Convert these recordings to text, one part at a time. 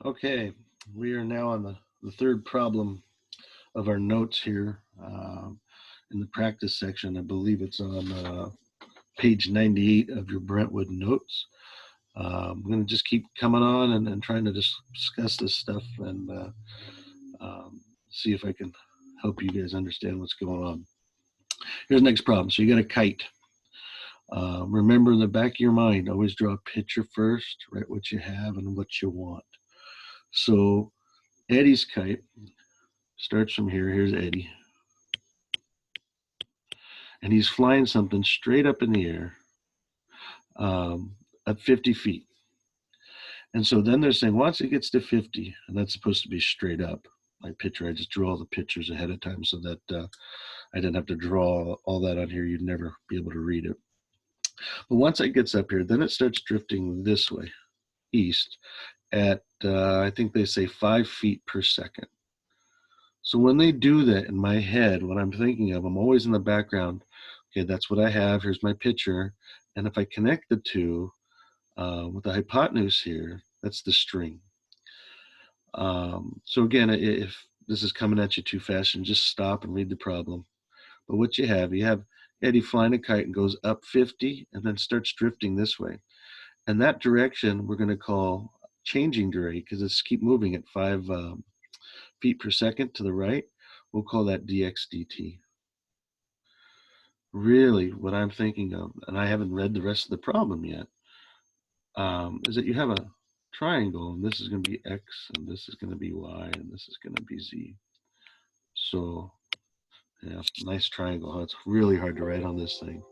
Okay, we are now on the third problem of our notes here in the practice section. I believe it's on page 98 of your Brentwood notes. I'm going to just keep coming on and trying to discuss this stuff and see if I can help you guys understand what's going on. Here's the next problem. So you got a kite. Remember, in the back of your mind, always draw a picture first, write what you have and what you want. So Eddie's kite starts from here. Here's Eddie. And he's flying something straight up in the air at 50 feet. And so then they're saying once it gets to 50, and that's supposed to be straight up. My picture, I just drew all the pictures ahead of time so that I didn't have to draw all that on here. You'd never be able to read it. But once it gets up here, then it starts drifting this way, east, at I think they say 5 feet per second. So when they do that in my head, what I'm thinking of, I'm always in the background. Okay, that's what I have. Here's my picture. And if I connect the two with the hypotenuse here, that's the string. So again, if this is coming at you too fast, and just stop and read the problem. But what you have Eddie flying a kite and goes up 50 and then starts drifting this way. And that direction we're going to call changing direction because it's keep moving at 5 feet per second to the right. We'll call that dx dt. Really, what I'm thinking of, and I haven't read the rest of the problem yet, is that you have a triangle, and this is going to be x, and this is going to be y, and this is going to be z. So, yeah, nice triangle. Huh? It's really hard to write on this thing.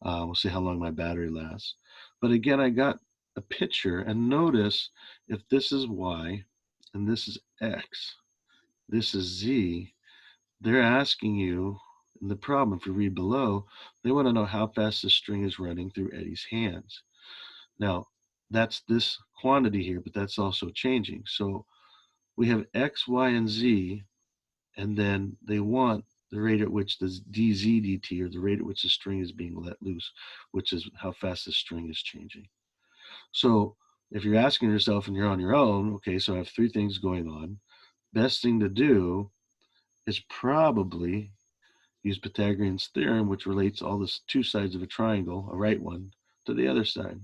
We'll see how long my battery lasts. But again, I got a picture, and notice if this is y, and this is x, this is z, they're asking you, in the problem, if you read below, they want to know how fast the string is running through Eddie's hands. Now, that's this quantity here, but that's also changing. So we have x, y, and z, and then they want the rate at which the dz dt, or the rate at which the string is being let loose, which is how fast the string is changing. So if you're asking yourself and you're on your own, okay, so I have 3 things going on. Best thing to do is probably use Pythagorean's theorem, which relates all the 2 sides of a triangle, a right one, to the other side.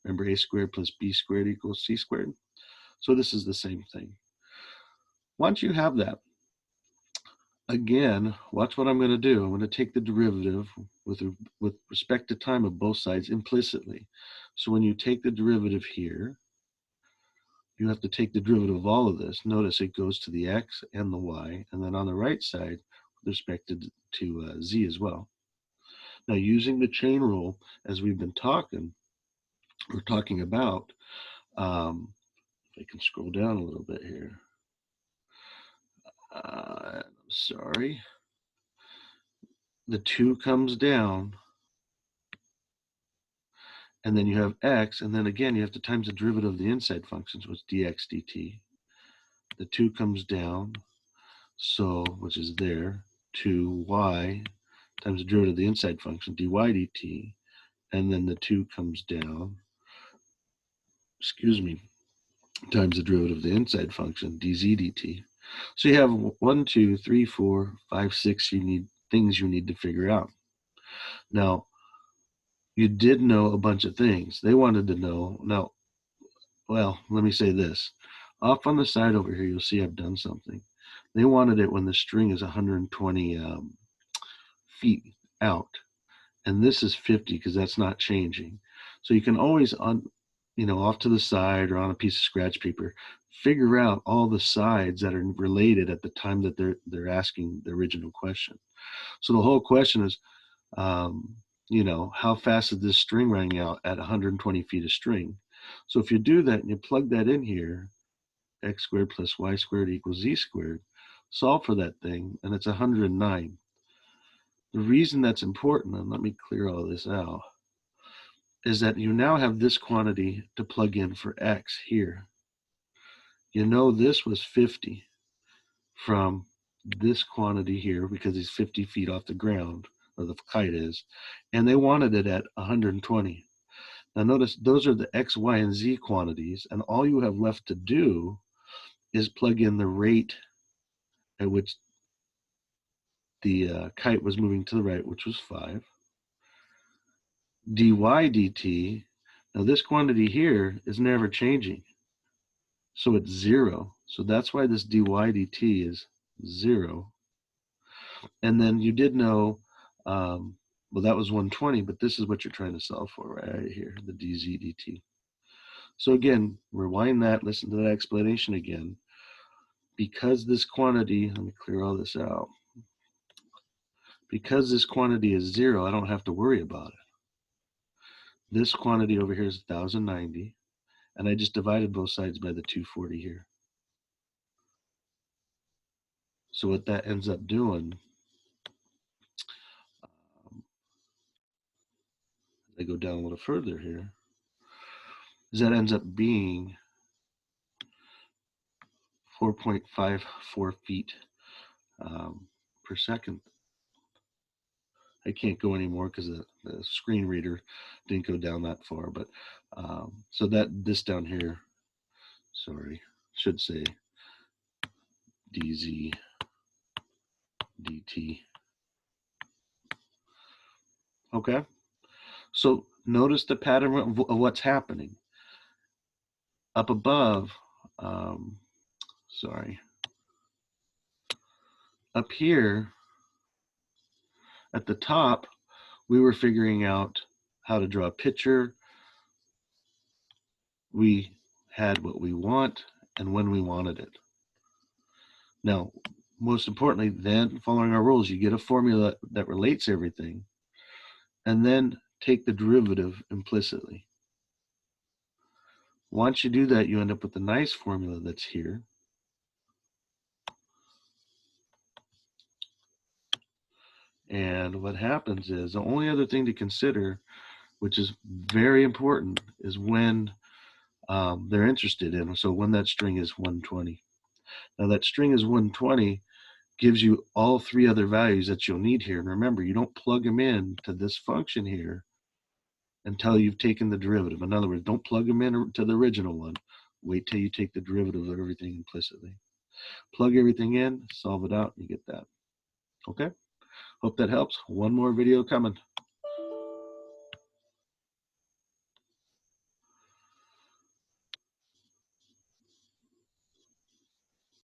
Remember, a squared plus b squared equals c squared? So this is the same thing. Once you have that, again, watch what I'm going to do. I'm going to take the derivative with respect to time of both sides implicitly. So when you take the derivative here, you have to take the derivative of all of this. Notice it goes to the x and the y, and then on the right side, with respect to z as well. Now, using the chain rule, as we've been talking about, if I can scroll down a little bit here. I'm sorry. The 2 comes down, and then you have x, and then again, you have to times the derivative of the inside function, so it's dx dt. The 2 comes down, so, which is there, to y times the derivative of the inside function, dy dt, and then the 2 comes down, times the derivative of the inside function, dz dt. So you have 1, 2, 3, 4, 5, 6 things you need to figure out. Now, you did know a bunch of things. They wanted to know, now, well, let me say this. Off on the side over here, you'll see I've done something. They wanted it when the string is 120 feet out. And this is 50 because that's not changing. So you can always, off to the side or on a piece of scratch paper, figure out all the sides that are related at the time that they're asking the original question. So the whole question is, how fast is this string running out at 120 feet of string? So if you do that and you plug that in here, x squared plus y squared equals z squared, solve for that thing, and it's 109. The reason that's important, and let me clear all this out, is that you now have this quantity to plug in for x here. You know this was 50 from this quantity here because he's 50 feet off the ground, or the kite is, and they wanted it at 120. Now notice those are the X, Y, and Z quantities, and all you have left to do is plug in the rate at which the kite was moving to the right, which was 5. dy dt, now this quantity here is never changing, so it's 0. So that's why this dy dt is 0. And then you did know, well, that was 120, but this is what you're trying to solve for right here, the dz dt. So again, rewind that, listen to that explanation again. Because this quantity, let me clear all this out. Because this quantity is 0, I don't have to worry about it. This quantity over here is 1090, and I just divided both sides by the 240 here. So what that ends up doing, I go down a little further here, is that ends up being 4.54 feet per second. I can't go anymore because the screen reader didn't go down that far, but so that this down here, sorry, should say dz dt. Okay, so notice the pattern of what's happening up above. Sorry, up here at the top, we were figuring out how to draw a picture. We had what we want and when we wanted it. Now, most importantly, then following our rules, you get a formula that relates everything, and then take the derivative implicitly. Once you do that, you end up with a nice formula that's here. And what happens is, the only other thing to consider, which is very important, is when they're interested in. So when that string is 120. Now that string is 120 gives you all 3 other values that you'll need here. And remember, you don't plug them in to this function here until you've taken the derivative. In other words, don't plug them in to the original one. Wait till you take the derivative of everything implicitly. Plug everything in, solve it out, and you get that. Okay? Hope that helps. One more video coming.